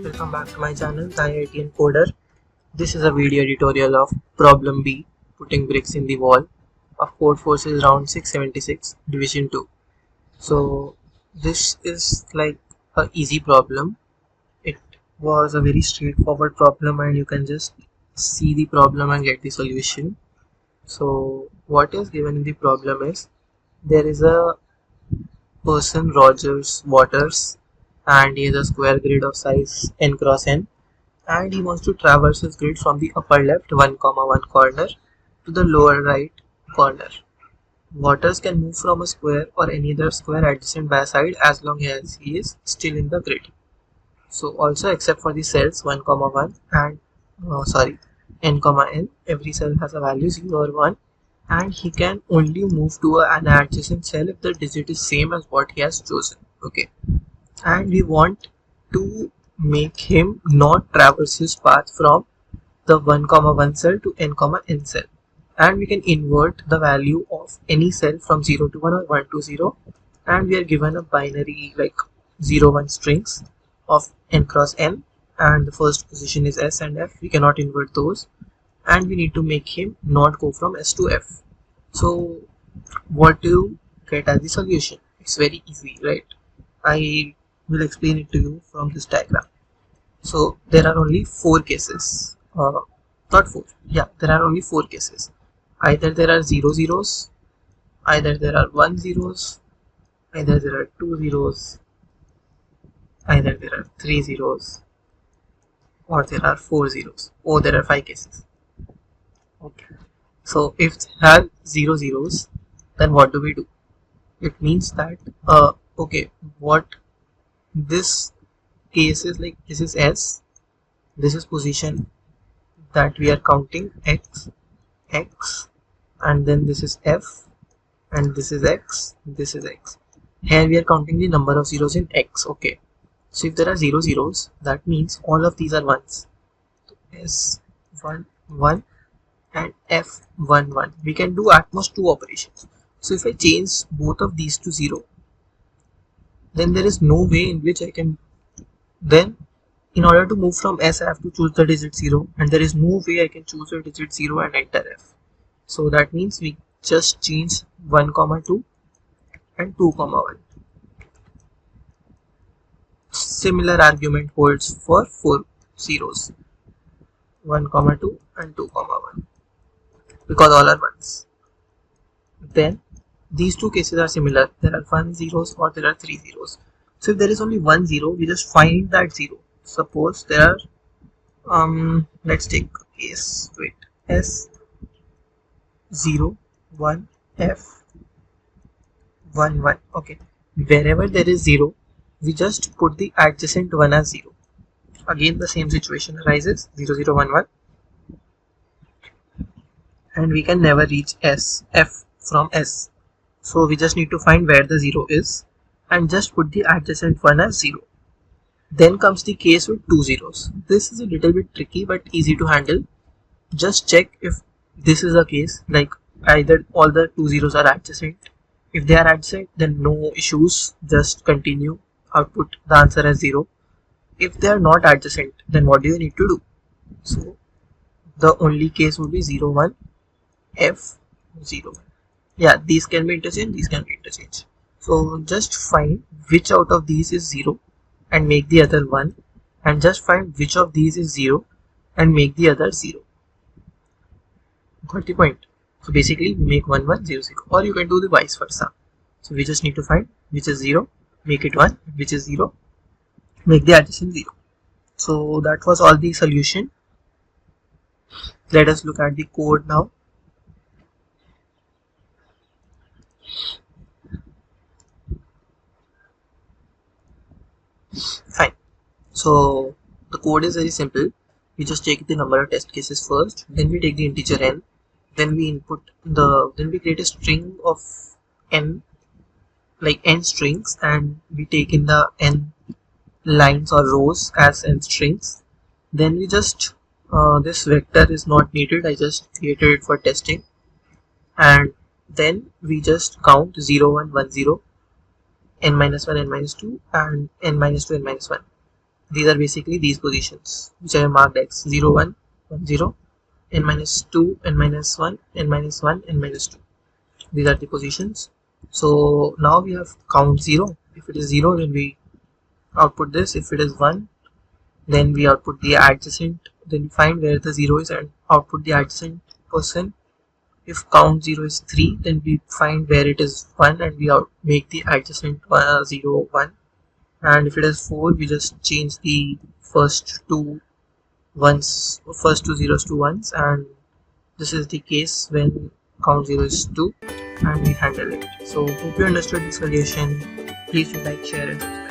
Welcome back to my channel, the IITian Coder. This is a video editorial of Problem B, putting bricks in the wall of CodeForces round 676, division 2. So this is like a easy problem. It was a very straightforward problem and you can just see the problem and get the solution. So what is given in the problem is there is a person Rogers Waters and he has a square grid of size n cross n and he wants to traverse his grid from the upper left 1, 1 corner to the lower right corner. Waters can move from a square or any other square adjacent by a side as long as he is still in the grid. So also except for the cells 1, 1 and n, n, every cell has a value 0 or 1 and he can only move to an adjacent cell if the digit is same as what he has chosen. Okay, and we want to make him not traverse his path from the 1, 1 cell to n cell, and we can invert the value of any cell from 0 to 1 or 1 to 0, and we are given a binary like 0, 1 strings of n cross n, and the first position is s and f. We cannot invert those, and we need to make him not go from s to f. So what do you get as the solution? It's very easy, right? I will explain it to you from this diagram. So there are only 4 cases, not 4, yeah, there are only 4 cases. Either there are 0 zeros, either there are 1 zeros, either there are 2 zeros, either there are 3 zeros, or there are 4 zeros, or there are 5 cases. Okay, so if there are 0 zeros, then what do we do? It means that okay, what this case is like, this is s, this is position that we are counting x, and then this is f, and this is x, this is x. Here we are counting the number of zeros in x. Okay, so if there are 0 zeros, that means all of these are ones. S 1 1 and f 1 1. We can do at most 2 operations. So if I change both of these to 0, then there is no way in which I can, then in order to move from s I have to choose the digit 0, and there is no way I can choose a digit 0 and enter f. So that means we just change 1, 2 and 2, 1. Similar argument holds for 4 zeros, 1, 2 and 2, 1, because all are ones. Then these two cases are similar. There are 1 zeros or there are 3 zeros. So if there is only 1 0, we just find that 0. Suppose there are let's take case, wait, s 0 1 f 1 1. Okay, wherever there is 0, we just put the adjacent 1 as 0. Again the same situation arises, 0 0 1 1, and we can never reach f from s. So we just need to find where the 0 is and just put the adjacent 1 as 0. Then comes the case with 2 zeros. This is a little bit tricky but easy to handle. Just check if this is a case, like either all the 2 zeros are adjacent. If they are adjacent, then no issues, just continue, output the answer as 0. If they are not adjacent, then what do you need to do? So the only case would be 0 1 f 0 1. Yeah, these can be interchanged, these can be interchanged. So just find which out of these is 0 and make the other 1, and just find which of these is 0 and make the other 0. Got the point? So basically we make 1 1 0 0, or you can do the vice versa. So we just need to find which is 0, make it 1, which is 0, make the adjacent 0. So that was all the solution. Let us look at the code now. Fine. So the code is very simple. We just take the number of test cases first, then we take the integer n, then we create a string of n, like n strings, and we take in the n lines or rows as n strings. Then we just This vector is not needed, I just created it for testing. And then we just count 0 1 1 0, n minus 1 n minus 2, and n minus 2 n minus 1. These are basically these positions which I have marked x 0 1 1 0, n minus 2 n minus 1 n minus 1 n minus 2. These are the positions. So now we have count 0. If it is 0, then we output this. If it is 1, then we output the adjacent, then we find where the 0 is and output the adjacent person. If count 0 is 3, then we find where it is 1 and we make the adjacent 0 1. And if it is 4, we just change the first two zeros to ones, and this is the case when count 0 is 2, and we handle it. So hope you understood this solution. Please do like, share and subscribe.